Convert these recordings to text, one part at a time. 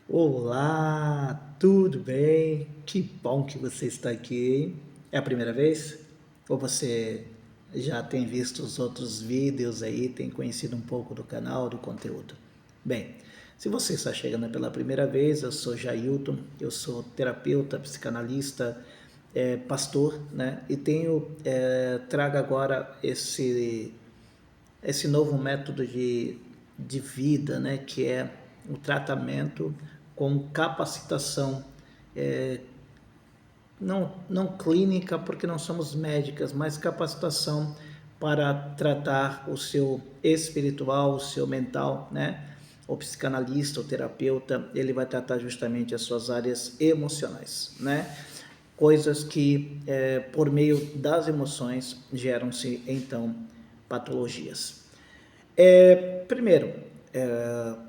Olá, tudo bem? Que bom que você está aqui, hein? É a primeira vez? Ou você já tem visto os outros vídeos aí, tem conhecido um pouco do canal, do conteúdo? Bem, se você está chegando pela primeira vez, eu sou Jailton, eu sou terapeuta, psicanalista, pastor, né? E trago agora esse novo método de vida, né, que é o tratamento com capacitação, é, não clínica, porque não somos médicas, mas capacitação para tratar o seu espiritual, o seu mental, né? O psicanalista, o terapeuta, ele vai tratar justamente as suas áreas emocionais, né? Coisas que, por meio das emoções, geram-se, então, patologias. Primeiro,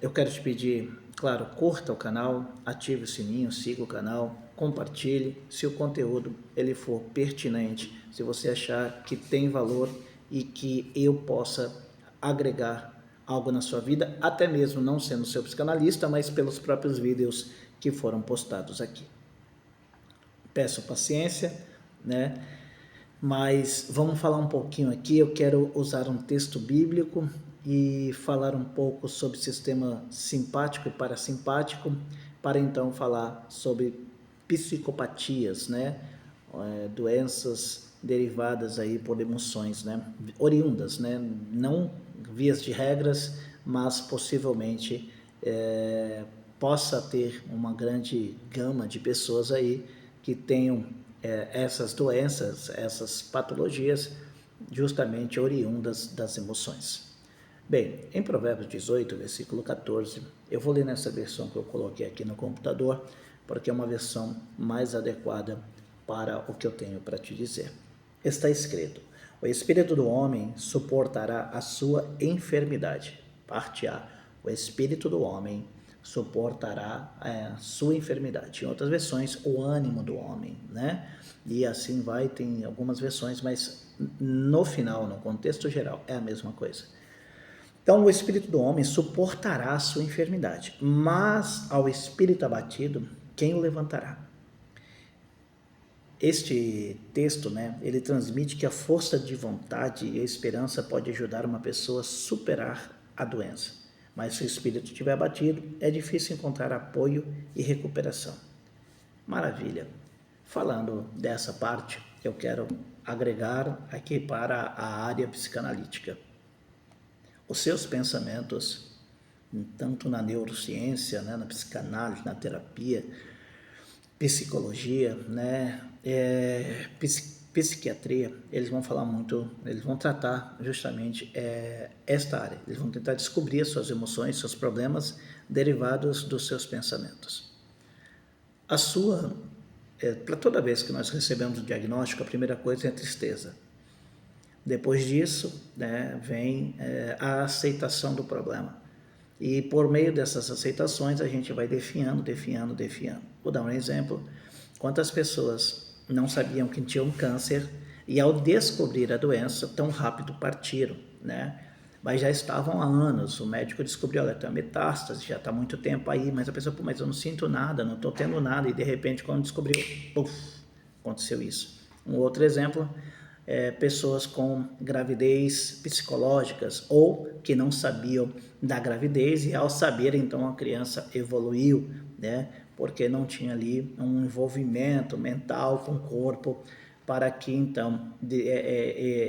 eu quero te pedir, claro, curta o canal, ative o sininho, siga o canal, compartilhe. Se o conteúdo ele for pertinente, se você achar que tem valor e que eu possa agregar algo na sua vida, até mesmo não sendo seu psicanalista, mas pelos próprios vídeos que foram postados aqui. Peço paciência, né? Mas vamos falar um pouquinho aqui. Eu quero usar um texto bíblico e falar um pouco sobre sistema simpático e parasimpático, para então falar sobre psicopatias, né? Doenças derivadas aí por emoções, né? Oriundas, né? Não vias de regras, mas possivelmente possa ter uma grande gama de pessoas aí que tenham essas doenças, essas patologias, justamente oriundas das emoções. Bem, em Provérbios 18, versículo 14, eu vou ler nessa versão que eu coloquei aqui no computador, porque é uma versão mais adequada para o que eu tenho para te dizer. Está escrito: o espírito do homem suportará a sua enfermidade. Parte A. O espírito do homem suportará a sua enfermidade. Em outras versões, o ânimo do homem, né? E assim vai, tem algumas versões, mas no final, no contexto geral, é a mesma coisa. Então, o espírito do homem suportará a sua enfermidade, mas ao espírito abatido, quem o levantará? Este texto, né, ele transmite que a força de vontade e a esperança pode ajudar uma pessoa a superar a doença. Mas se o espírito estiver abatido, é difícil encontrar apoio e recuperação. Maravilha. Falando dessa parte, eu quero agregar aqui para a área psicanalítica. Os seus pensamentos, tanto na neurociência, né, na psicanálise, na terapia, psicologia, né, psiquiatria, eles vão falar muito, eles vão tratar justamente esta área. Eles vão tentar descobrir as suas emoções, seus problemas derivados dos seus pensamentos. Para toda vez que nós recebemos o diagnóstico, a primeira coisa é a tristeza. Depois disso, né, vem a aceitação do problema. E por meio dessas aceitações, a gente vai definhando. Vou dar um exemplo. Quantas pessoas não sabiam que tinham câncer e ao descobrir a doença, tão rápido partiram, né? Mas já estavam há anos, o médico descobriu, olha, tem uma metástase, já está há muito tempo aí, mas a pessoa, pô, mas eu não sinto nada, não estou tendo nada, e de repente quando descobriu, puf, aconteceu isso. Um outro exemplo, pessoas com gravidez psicológicas ou que não sabiam da gravidez e ao saber então a criança evoluiu, né? Porque não tinha ali um envolvimento mental com o corpo para que então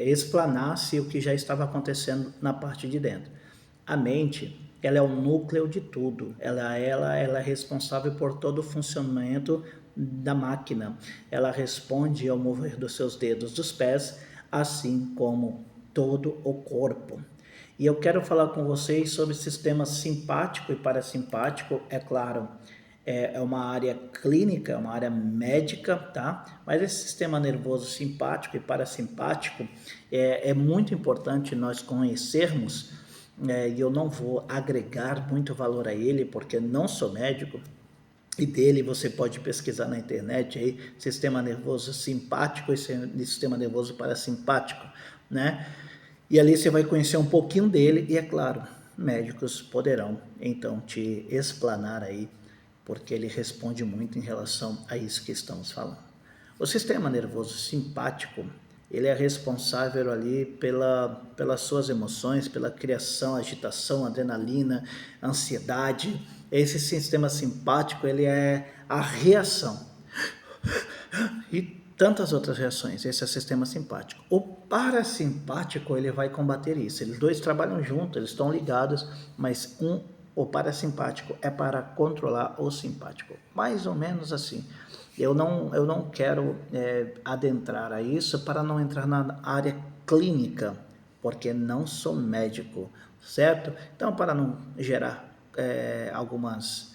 explanasse o que já estava acontecendo na parte de dentro. A mente, ela é o núcleo de tudo, ela é responsável por todo o funcionamento da máquina, ela responde ao mover dos seus dedos dos pés, assim como todo o corpo. E eu quero falar com vocês sobre sistema simpático e parasimpático, é claro, é uma área clínica, é uma área médica, tá? Mas esse sistema nervoso simpático e parasimpático é muito importante nós conhecermos, e eu não vou agregar muito valor a ele, porque não sou médico, e dele você pode pesquisar na internet aí, sistema nervoso simpático e sistema nervoso parasimpático, né? E ali você vai conhecer um pouquinho dele e, é claro, médicos poderão então te explanar aí porque ele responde muito em relação a isso que estamos falando. O sistema nervoso simpático, ele é responsável ali pelas suas emoções, pela criação, agitação, adrenalina, ansiedade. Esse sistema simpático, ele é a reação. E tantas outras reações, esse é o sistema simpático. O parasimpático, ele vai combater isso. Eles dois trabalham juntos, eles estão ligados, mas o parasimpático é para controlar o simpático. Mais ou menos assim. Eu não quero adentrar a isso para não entrar na área clínica, porque não sou médico, certo? Então, para não gerar algumas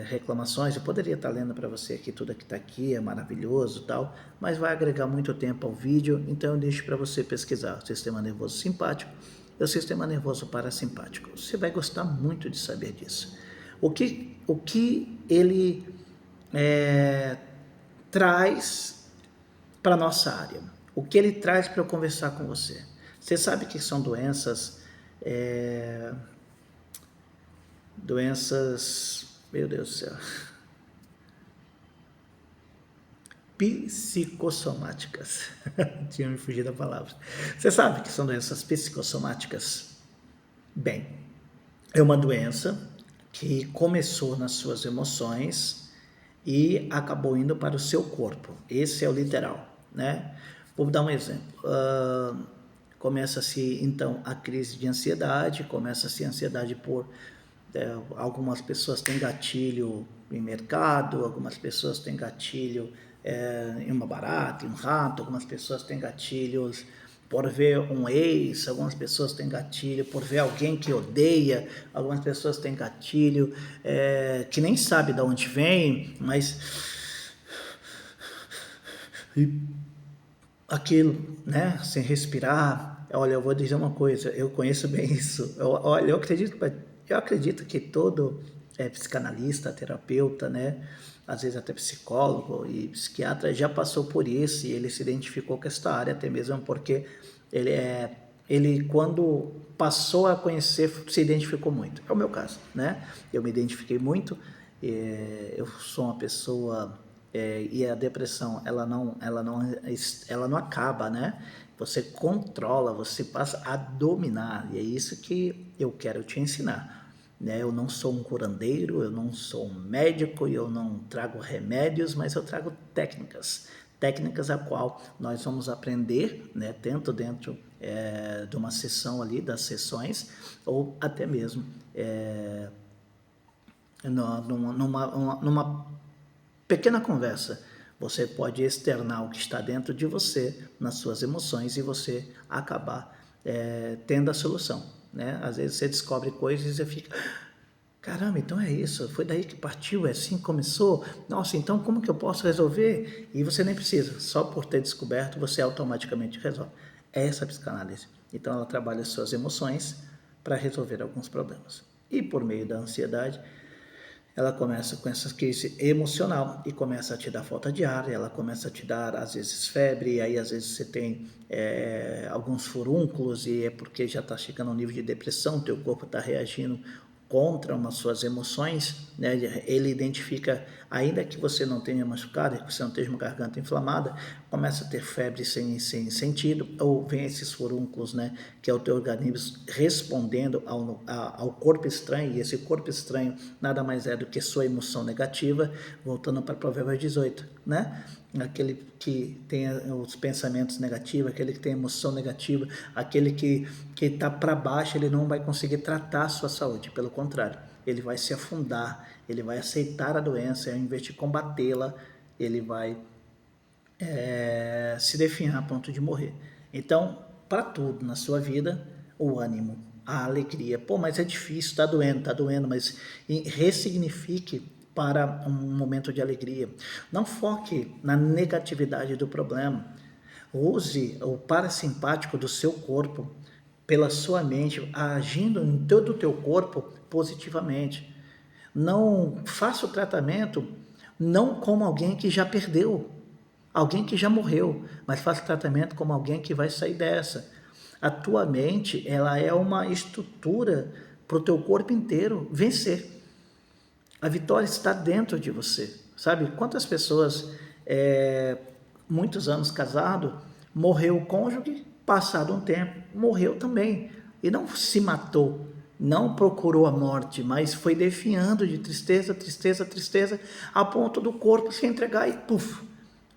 reclamações, eu poderia estar lendo para você aqui, tudo que está aqui é maravilhoso e tal, mas vai agregar muito tempo ao vídeo, então eu deixo para você pesquisar o sistema nervoso simpático e o sistema nervoso parasimpático. Você vai gostar muito de saber disso. O que ele traz para a nossa área? O que ele traz para eu conversar com você? Você sabe que são doenças, meu Deus do céu, psicossomáticas. Tinha me fugido da palavra. Você sabe que são doenças psicossomáticas? Bem, é uma doença que começou nas suas emoções e acabou indo para o seu corpo. Esse é o literal, né? Vou dar um exemplo. Começa-se, então, a crise de ansiedade, começa-se a ansiedade por... algumas pessoas têm gatilho em mercado, algumas pessoas têm gatilho em uma barata, em um rato, algumas pessoas têm gatilhos por ver um ex, algumas pessoas têm gatilho por ver alguém que odeia, algumas pessoas têm gatilho que nem sabe de onde vem, mas aquilo, né, sem respirar. Olha, eu vou dizer uma coisa, eu conheço bem isso. Olha, eu acredito que todo psicanalista, terapeuta, né, às vezes até psicólogo e psiquiatra já passou por isso e ele se identificou com esta área, até mesmo porque ele quando passou a conhecer se identificou muito. É o meu caso, né? Eu me identifiquei muito, eu sou uma pessoa e a depressão ela não acaba, né? Você controla, você passa a dominar e é isso que eu quero te ensinar. Né? Eu não sou um curandeiro, eu não sou um médico, eu não trago remédios, mas eu trago técnicas a qual nós vamos aprender, né, tanto dentro de uma sessão ali, das sessões, ou até mesmo numa pequena conversa. Você pode externar o que está dentro de você, nas suas emoções, e você acabar tendo a solução. Né? Às vezes você descobre coisas e você fica... Caramba, então é isso, foi daí que partiu, é assim que começou? Nossa, então como que eu posso resolver? E você nem precisa, só por ter descoberto você automaticamente resolve. É essa a psicanálise. Então ela trabalha as suas emoções para resolver alguns problemas. E por meio da ansiedade, ela começa com essa crise emocional e começa a te dar falta de ar, ela começa a te dar, às vezes, febre, e aí às vezes você tem alguns furúnculos e é porque já está chegando ao nível de depressão, teu corpo está reagindo contra as suas emoções, né? Ele identifica, ainda que você não tenha machucado, que você não tenha uma garganta inflamada, começa a ter febre sem sentido, ou vem esses furúnculos, né? Que é o teu organismo respondendo ao corpo estranho, e esse corpo estranho nada mais é do que sua emoção negativa, voltando para Provérbios 18, né? Aquele que tem os pensamentos negativos, aquele que tem emoção negativa, aquele que está para baixo, ele não vai conseguir tratar a sua saúde, pelo contrário, ele vai se afundar, ele vai aceitar a doença, ao invés de combatê-la, ele vai se definhar a ponto de morrer. Então, para tudo na sua vida, o ânimo, a alegria. Pô, mas é difícil, está doendo, mas ressignifique para um momento de alegria. Não foque na negatividade do problema. Use o parasimpático do seu corpo pela sua mente, agindo em todo o teu corpo positivamente. Não faça o tratamento não como alguém que já perdeu, alguém que já morreu, mas faça o tratamento como alguém que vai sair dessa. A tua mente, ela é uma estrutura para o teu corpo inteiro vencer. A vitória está dentro de você, sabe? Quantas pessoas, muitos anos casado, morreu o cônjuge, passado um tempo, morreu também. E não se matou, não procurou a morte, mas foi definhando de tristeza, tristeza, tristeza, a ponto do corpo se entregar e, puf,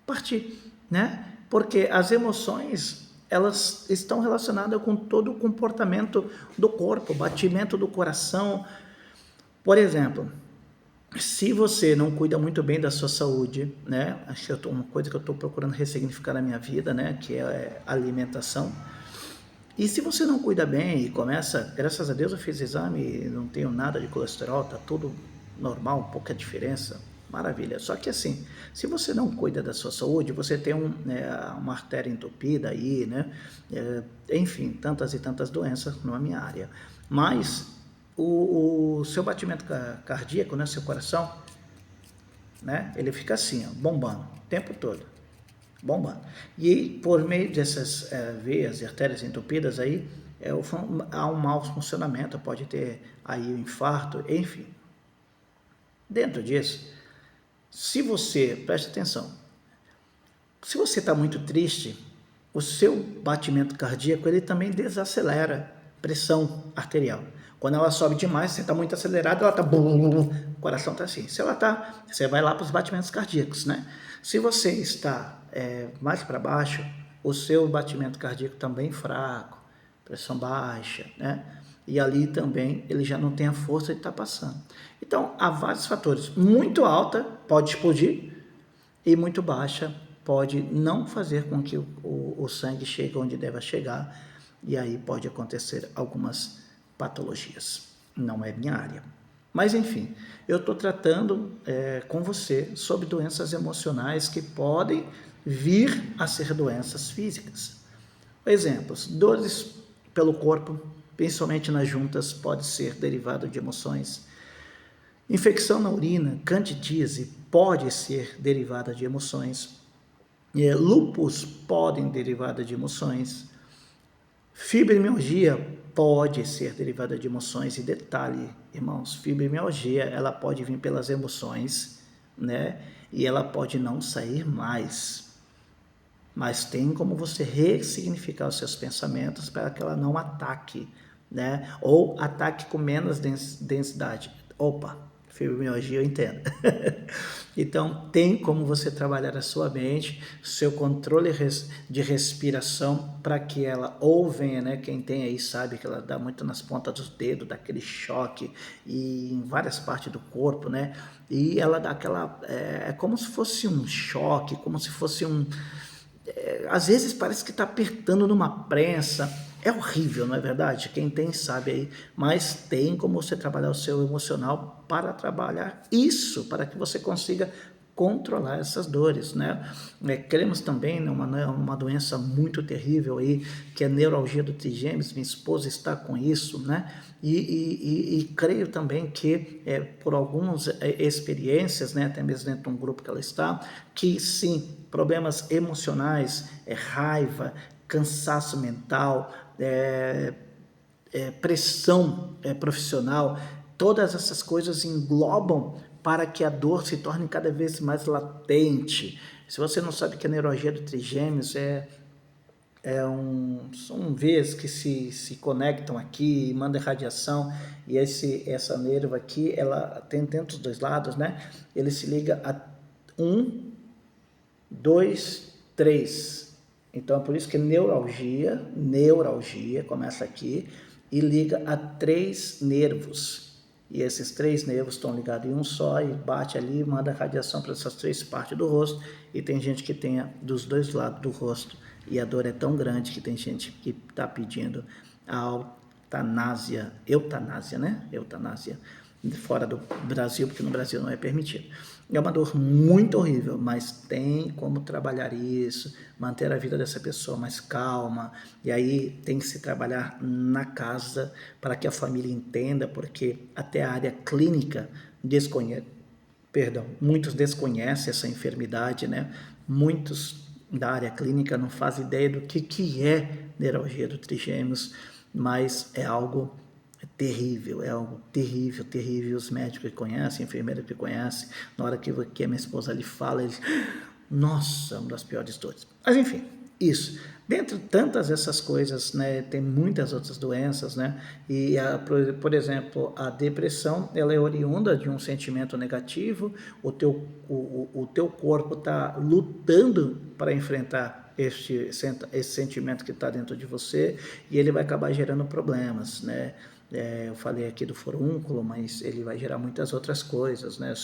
partir, né? Porque as emoções, elas estão relacionadas com todo o comportamento do corpo, batimento do coração. Por exemplo, se você não cuida muito bem da sua saúde, né? Acho que uma coisa que eu estou procurando ressignificar na minha vida, né? Que é a alimentação. E se você não cuida bem e começa, graças a Deus eu fiz exame, não tenho nada de colesterol, tá tudo normal, pouca diferença, maravilha. Só que assim, se você não cuida da sua saúde, você tem uma artéria entupida aí, né? Enfim, tantas e tantas doenças na minha área. Mas o seu batimento cardíaco, né, seu coração, né, ele fica assim, ó, bombando o tempo todo, bombando. E por meio dessas veias e artérias entupidas aí, há um mau funcionamento, pode ter aí um infarto, enfim. Dentro disso, se você, preste atenção, se você está muito triste, o seu batimento cardíaco ele também desacelera a pressão arterial. Quando ela sobe demais, você está muito acelerado, ela está o coração está assim. Se ela está, você vai lá para os batimentos cardíacos, né? Se você está mais para baixo, o seu batimento cardíaco também fraco, pressão baixa, né? E ali também ele já não tem a força de estar passando. Então, há vários fatores. Muito alta pode explodir e muito baixa pode não fazer com que o sangue chegue onde deve chegar, e aí pode acontecer algumas patologias. Não é minha área. Mas enfim, eu estou tratando com você sobre doenças emocionais que podem vir a ser doenças físicas. Exemplos: dores pelo corpo, principalmente nas juntas, pode ser derivado de emoções. Infecção na urina, candidíase, pode ser derivada de emoções. Lúpus podem derivada de emoções. Fibromialgia pode ser derivada de emoções. E detalhe, irmãos, fibromialgia ela pode vir pelas emoções, né? E ela pode não sair mais. Mas tem como você ressignificar os seus pensamentos para que ela não ataque, né? Ou ataque com menos densidade. Opa, fibromialgia eu entendo. Então, tem como você trabalhar a sua mente, seu controle de respiração, para que ela ou venha, né? Quem tem aí sabe que ela dá muito nas pontas dos dedos, dá aquele choque e em várias partes do corpo, né? E ela dá aquela, é como se fosse um choque, como se fosse às vezes parece que está apertando numa prensa. É horrível, não é verdade? Quem tem sabe aí, mas tem como você trabalhar o seu emocional para trabalhar isso, para que você consiga controlar essas dores, né? Queremos também uma doença muito terrível aí, que é a neuralgia do trigêmeos. Minha esposa está com isso, né? E creio também que por algumas experiências, né, até mesmo dentro de um grupo que ela está, que sim, problemas emocionais, raiva, cansaço mental, pressão profissional, todas essas coisas englobam para que a dor se torne cada vez mais latente. Se você não sabe que a neuralgia do trigêmeos são veias que se conectam aqui e mandam radiação, e essa nerva aqui, ela tem dentro dos dois lados, né? Ele se liga a 1, 2, 3. Então é por isso que neuralgia começa aqui e liga a 3 nervos. E esses 3 nervos estão ligados em um só e bate ali e manda radiação para essas 3 partes do rosto. E tem gente que tem dos dois lados do rosto. E a dor é tão grande que tem gente que está pedindo a eutanásia, né? Eutanásia. Fora do Brasil, porque no Brasil não é permitido. É uma dor muito horrível, mas tem como trabalhar isso, manter a vida dessa pessoa mais calma, e aí tem que se trabalhar na casa para que a família entenda, porque até a área clínica muitos desconhecem essa enfermidade, né? Muitos da área clínica não fazem ideia do que é neuralgia do trigêmeos, mas é algo terrível, é algo terrível, terrível. Os médicos que conhecem, a enfermeira que conhece, na hora que a minha esposa lhe fala, eles, nossa, uma das piores dores. Mas enfim, isso. Dentre tantas essas coisas, né, tem muitas outras doenças, né, e por exemplo, a depressão, ela é oriunda de um sentimento negativo, o teu corpo está lutando para enfrentar esse sentimento que está dentro de você, e ele vai acabar gerando problemas, né. Eu falei aqui do furúnculo, mas ele vai gerar muitas outras coisas, né?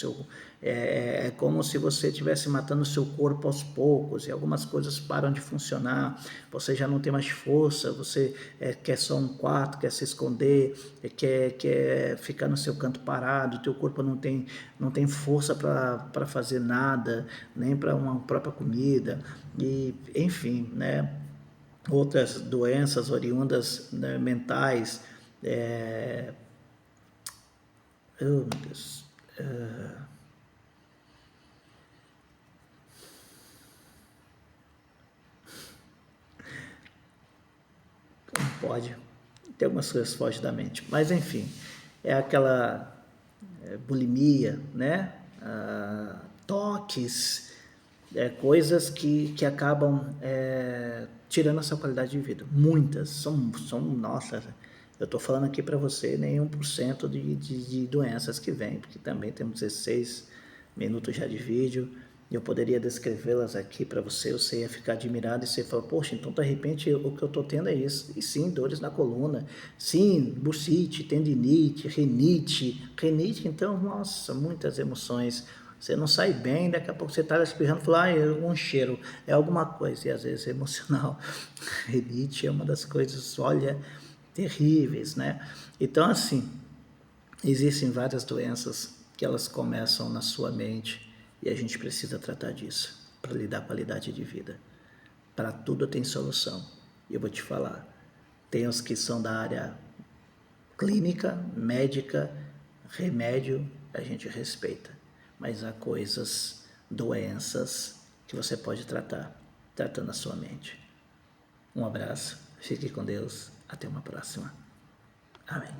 É como se você estivesse matando o seu corpo aos poucos, e algumas coisas param de funcionar, você já não tem mais força, você quer só um quarto, quer se esconder, quer ficar no seu canto parado, o teu corpo não tem força para fazer nada, nem para uma própria comida, e enfim, né? Outras doenças oriundas, né, mentais, oh, meu Deus, como pode? Tem algumas coisas que fogem da mente, mas enfim, é aquela bulimia, né? Toques, coisas que acabam tirando a sua qualidade de vida. Muitas, nossa, eu estou falando aqui para você, nem 1% de doenças que vem, porque também temos 16 minutos já de vídeo, e eu poderia descrevê-las aqui para você, você ia ficar admirado e você fala, poxa, então de repente o que eu estou tendo é isso. E sim, dores na coluna, sim, bursite, tendinite, renite, então, nossa, muitas emoções. Você não sai bem, daqui a pouco você está espirrando e fala, é um cheiro, é alguma coisa, e às vezes é emocional. Renite é uma das coisas, olha, terríveis, né? Então, assim, existem várias doenças que elas começam na sua mente e a gente precisa tratar disso para lhe dar qualidade de vida. Para tudo tem solução. E eu vou te falar, tem os que são da área clínica, médica, remédio, a gente respeita. Mas há coisas, doenças que você pode tratar, tratando a sua mente. Um abraço, fique com Deus, até uma próxima. Amém.